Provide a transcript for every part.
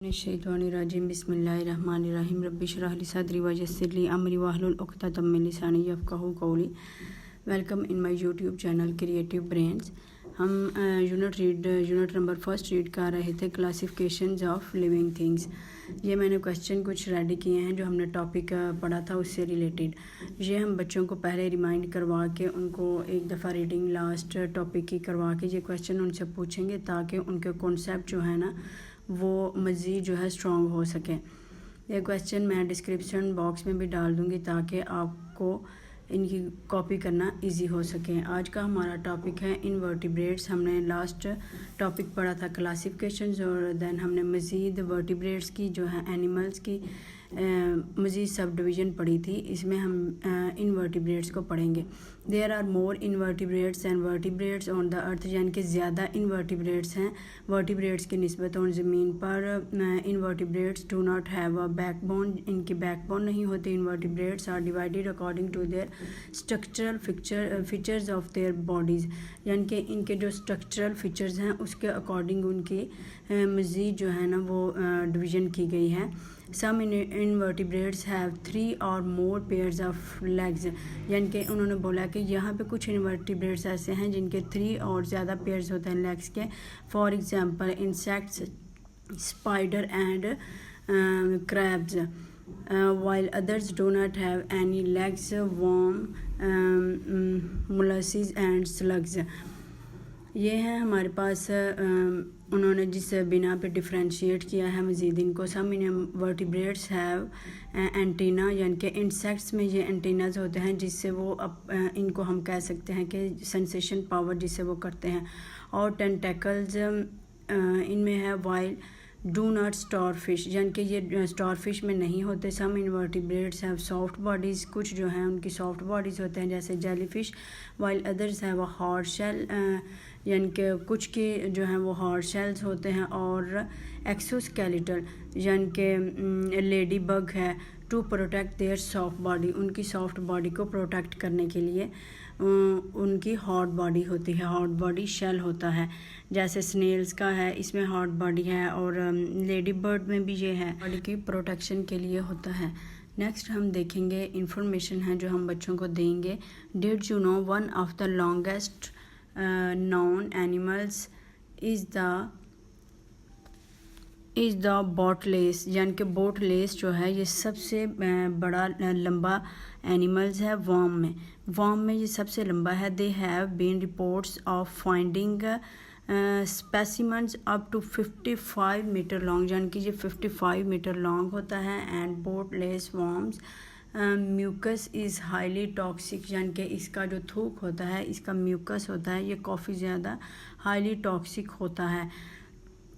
Shaitanirrajim. Bismillahirrahmanirrahim. Rabbi shrah li sadri wa yassir li amri wahlul uqdatam min lisani yafqahu qawli. Welcome in my YouTube channel Creative Brains. हम unit number first read कर रहे थे classifications of living things. ये मैंने question कुछ ready किए हैं जो हमने टॉपिक पढ़ा था उससे रिलेटेड। ये हम बच्चों को पहले रिमाइंड करवा के उनको एक दफ़ा रीडिंग लास्ट टॉपिक की करवा के ये क्वेश्चन उनसे पूछेंगे ताकि उनके कॉन्सेप्ट जो है ना वो मज़ीद जो है स्ट्रॉन्ग हो सके। ये क्वेश्चन मैं डिस्क्रिप्शन बॉक्स में भी डाल दूँगी ताकि आपको इनकी कॉपी करना इजी हो सके। आज का हमारा टॉपिक है इनवर्टिब्रेट्स। हमने लास्ट टॉपिक पढ़ा था क्लासिफिकेशंस और देन हमने मज़ीद वर्टिब्रेट्स की जो है एनिमल्स की मज़ीद सब डिवीज़न पढ़ी थी। इसमें हम इनवर्टिब्रेट्स को पढ़ेंगे। There are more invertebrates and vertebrates on the earth, यानी कि ज़्यादा इनवर्टिब्रेट्स हैं वर्टिब्रेट्स की निस्बत और ज़मीन पर। Invertebrates do not have a backbone, इनकी बैकबोन नहीं होती। Invertebrates are divided according to their structural features of their bodies, यानी कि इनके जो स्ट्रक्चरल फीचर्स हैं उसके अकॉर्डिंग उनकी मज़ीद जो है ना वो डिवीज़न की गई है। सम इनवर्टिब्रेट्स हैव 3 और मोर पेयर्स ऑफ लेग्स, यानी कि उन्होंने बोला कि यहाँ पे कुछ इनवर्टिब्रेट्स ऐसे हैं जिनके 3 और ज़्यादा पेयर्स होते हैं लेग्स के। For example insects, spider and crabs, while others do not have any legs, worm, molluscs and slugs. ये है हमारे पास उन्होंने जिस बिना पे डिफ्रेंशिएट किया है मज़ीद इनको। सम इनवर्टिब्रेट्स हैव एंटीना, यानी कि इंसेक्ट्स में ये एंटीनाज होते हैं जिससे वो इनको हम कह सकते हैं कि सेंसेशन पावर जिससे वो करते हैं। और टेंटेकल्स इनमें है। While do not star fish, यानी कि ये स्टार फिश में नहीं होते। Some invertebrates have soft bodies, कुछ जो हैं उनकी सॉफ्ट बॉडीज़ होते हैं जैसे jelly fish. While others have a hard shell, यानी कि कुछ के जो हैं वो हार्ड शेल्स होते हैं। और एक्सोस्केलेटल, यानी कि लेडी बग है। To protect their soft body, उनकी सॉफ्ट बॉडी को प्रोटेक्ट करने के लिए उनकी हार्ड बॉडी होती है। हार्ड बॉडी शेल होता है जैसे स्नेल्स का है, इसमें हार्ड बॉडी है। और लेडी बर्ड में भी ये है, बॉडी की प्रोटेक्शन के लिए होता है। नेक्स्ट हम देखेंगे इंफॉर्मेशन है जो हम बच्चों को देंगे। Did you know one of the longest known animals is the bootlace, यानी कि बोटलेस जो है ये सबसे बड़ा लंबा एनिमल्स है वर्म में ये सबसे लंबा है। There have been reports of finding specimens up to 55 metre long, यानी कि ये 55 मीटर लॉन्ग होता है। And bootlace worms mucus is highly toxic, यानी कि इसका जो थूक होता है इसका म्यूकस होता है ये काफ़ी ज़्यादा हाईली टॉक्सिक होता है।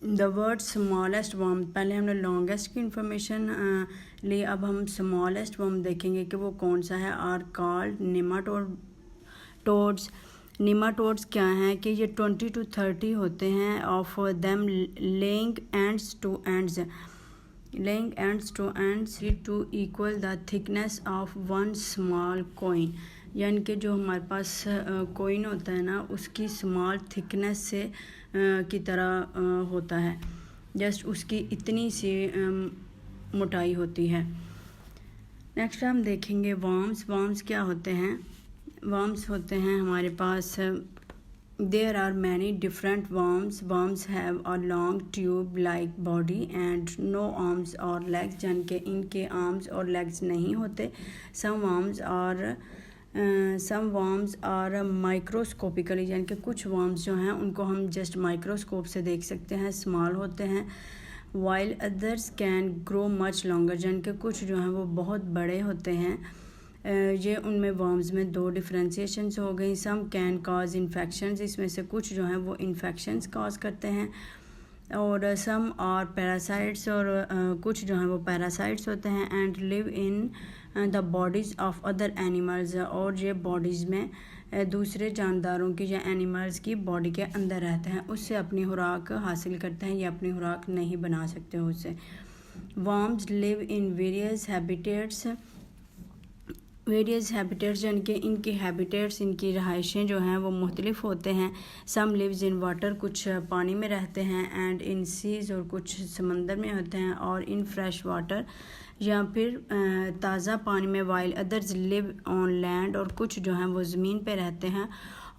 द वर्ड स्मॉलेस्ट वर्म, पहले हमने लॉन्गेस्ट की इंफॉर्मेशन ली, अब हम स्मॉलेस्ट वर्म देखेंगे कि वो कौन सा है। Are called nematodes. नेमाटोड्स क्या हैं कि ये 20 to 30 होते हैं। Of them laying ends to ends to equal the thickness of one small coin, यानी कि जो हमारे पास कॉइन होता है ना उसकी स्मॉल थिकनेस से की तरह होता है, जस्ट उसकी इतनी सी मोटाई होती है। नेक्स्ट हम देखेंगे वर्म्स क्या होते हैं। वर्म्स होते हैं हमारे पास there are many different worms have a long tube like body and no arms और लेग्स, यानी कि इनके आर्म्स और लेग्स नहीं होते। सम वर्म्स आर माइक्रोस्कोपिकली, यानी कि कुछ वर्म्स जो हैं उनको हम जस्ट माइक्रोस्कोप से देख सकते हैं, स्मॉल होते हैं। While others can grow much longer, यानी कि कुछ जो हैं वो बहुत बड़े होते हैं। ये उनमें वर्म्स में 2 डिफ्रेंशिएशंस हो गई। सम कैन कॉज इन्फेक्शंस, इसमें से कुछ जो हैं वो इन्फेक्शंस कॉज करते हैं। और सम और पैरासाइट्स, और कुछ जो हैं वो पैरासाइट्स होते हैं। And live in the bodies of other animals, और ये बॉडीज़ में दूसरे जानदारों की या एनिमल्स की बॉडी के अंदर रहते हैं, उससे अपनी खुराक हासिल करते हैं या अपनी खुराक नहीं बना सकते उससे। Worms live in various habitats, various habitats यानी कि इनकी हैबिटेट्स, इनकी रहायशें जो हैं वो मुख्तलिफ होते हैं। सम लिव्स इन वाटर, कुछ पानी में रहते हैं, एंड इन सीज़, और कुछ समंदर में होते हैं, और इन फ्रेश वाटर या फिर ताज़ा पानी में, while others live on land, और कुछ जो हैं वो ज़मीन पे रहते हैं,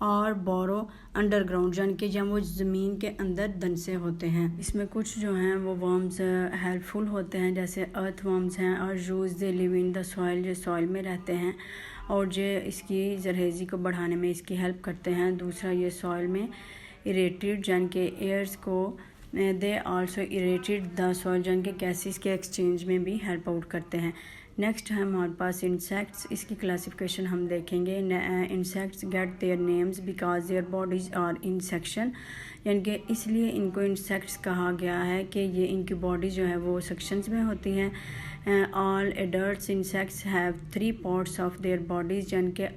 और बोरो अंडरग्राउंड यानी कि जब वो ज़मीन के अंदर दनसे होते हैं। इसमें कुछ जो हैं वो वर्म्स हेल्पफुल होते हैं, जैसे अर्थ वर्म्स हैं, और use they live in the soil, जो सॉइल में रहते हैं और जो इसकी जरहेज़ी को बढ़ाने में इसकी हेल्प करते हैं। दूसरा, ये सॉइल में इरेटेड यानी कि एयर्स को दे आल्सो इरेटेड द सॉइल यानी कि गैसेस के एक्सचेंज में भी हेल्प आउट करते हैं। नेक्स्ट है हमारे पास इंसेक्ट्स। इसकी क्लासिफिकेशन हम देखेंगे। Insects get their names because their bodies are in section, यानी कि इसलिए इनको इंसेक्ट्स कहा गया है कि ये इनकी बॉडी जो है वो सेक्शंस में होती हैं। All adult insects have 3 parts of their bodies, यानी कि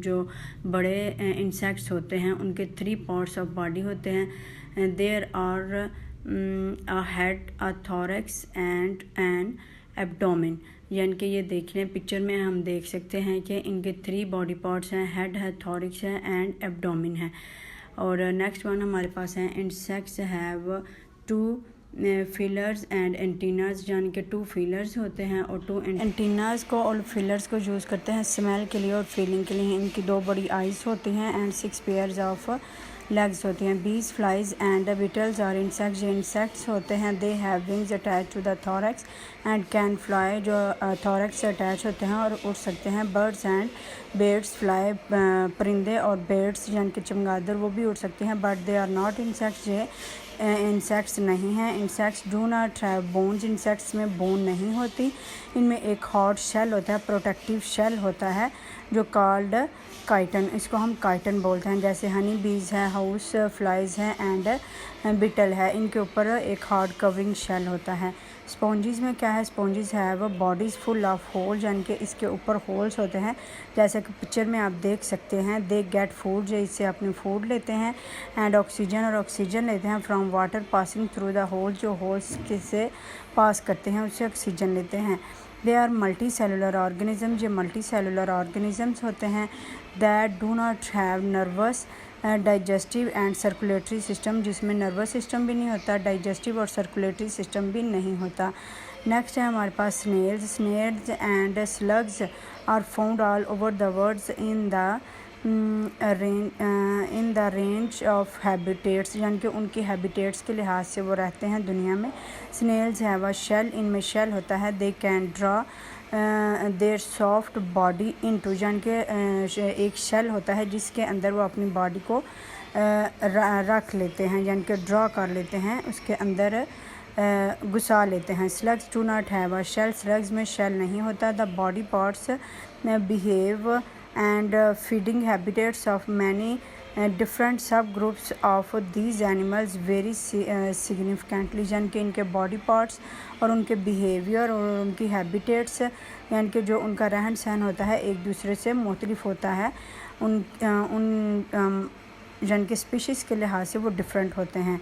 जो बड़े इंसेक्ट्स होते हैं उनके 3 पार्ट्स ऑफ बॉडी होते हैं। There are a head, a thorax and an abdomen, यानी कि ये देख लें पिक्चर में हम देख सकते हैं कि इनके 3 बॉडी पार्ट्स हैं, हेड है, थोरैक्स है एंड एब्डोमेन है। और नेक्स्ट वन हमारे पास है insects have 2 fillers and antennas, यानी कि 2 फिलर्स होते हैं और 2 एंटीनाज को और फिलर्स को यूज़ करते हैं स्मेल के लिए और फीलिंग के लिए। इनकी 2 बड़ी आइज़ होती हैं एंड 6 पेयर्स ऑफ लेग्स होती हैं। बीज, फ्लाइज एंड बीटल्स और इंसेक्ट्स, जो इंसेक्ट्स होते हैं they have wings attach to the thorax and can fly, जो थोरैक्स से अटैच होते हैं और उड़ सकते हैं। बर्ड्स एंड बेड्स फ्लाई, परिंदे और बेड्स यानी कि चमगादड़ वो भी उड़ सकते हैं, but they are not insects, ये इंसेक्ट्स नहीं हैं। Insects do not have bones, insects में बोन नहीं होती। इनमें एक हार्ड शेल होता है, प्रोटेक्टिव शेल होता है जो कॉल्ड काइटन, इसको हम काइटन बोलते हैं। जैसे हनी बीज है, हाउस फ्लाइज है एंड बिटल है, इनके ऊपर एक हार्ड कवरिंग शेल होता है। स्पॉन्जीज़ में क्या है, स्पॉन्जीज़ है वो बॉडीज़ फुल ऑफ होल, यानी कि इसके ऊपर होल्स होते हैं, जैसे कि पिक्चर में आप देख सकते हैं। दे गेट फूड, जो इससे अपनी फूड लेते हैं, एंड ऑक्सीजन, और ऑक्सीजन लेते हैं from water passing through the hole, जो होल्स से पास करते हैं उससे ऑक्सीजन लेते हैं। They are multi cellular organism, जो मल्टी सेलुलर ऑर्गेनिज़म्स होते हैं। That do not have nervous, digestive and circulatory system, जिसमें नर्वस सिस्टम भी नहीं होता, डाइजेस्टिव और सर्कुलेटरी सिस्टम भी नहीं होता। नेक्स्ट है हमारे पास snails. Snails and slugs are found all over the world in the range of habitats, यानी कि उनकी हैबिटेट्स के लिहाज से वो रहते हैं दुनिया में। स्नेल्स हैव अ शेल, इनमें शेल होता है। They can draw their soft body into, यानी कि एक शेल होता है जिसके अंदर वो अपनी बॉडी को रख लेते हैं, यानी कि ड्रा कर लेते हैं, उसके अंदर घुसा लेते हैं। Slugs do not have a shell, slugs में शेल नहीं होता। The body parts behave and feeding habitats of many different subgroups of these animals very significantly, यानी कि इनके बॉडी पार्ट्स और उनके बिहेवियर और उनकी हैबिटेट्स, यानी कि जो उनका रहन सहन होता है एक दूसरे से मुख्तलिफ होता है। यानी कि स्पीशीज़ के लिहाज से वो डिफरेंट होते हैं।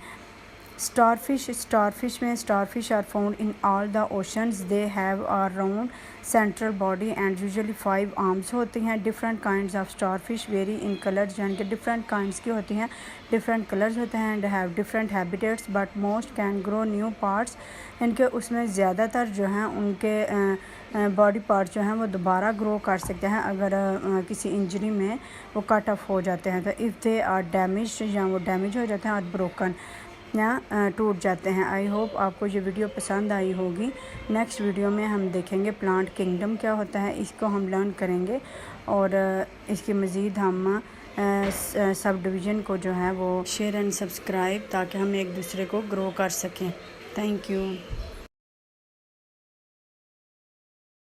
स्टारफिश में starfish are found in all the oceans. They have a round central body and usually 5 arms होती हैं। Different kinds of starfish vary in colours, यानी कि डिफरेंट काइंड्स की होती हैं, डिफरेंट कलर्स होते हैं। And have different habitats but most can grow new parts, इनके उसमें ज़्यादातर जो हैं उनके बॉडी पार्ट्स जो हैं वो दोबारा ग्रो कर सकते हैं अगर किसी इंजरी में वो कट ऑफ हो जाते हैं। तो इफ़ दे आर डैमेज, या वो डैमेज हो जाते हैं और ब्रोकन या टूट जाते हैं। आई होप आपको ये वीडियो पसंद आई होगी। नेक्स्ट वीडियो में हम देखेंगे प्लांट किंगडम क्या होता है, इसको हम लर्न करेंगे, और इसके मज़ीद हम सब डिवीज़न को जो है वो शेयर एंड सब्सक्राइब, ताकि हम एक दूसरे को ग्रो कर सकें। Thank you.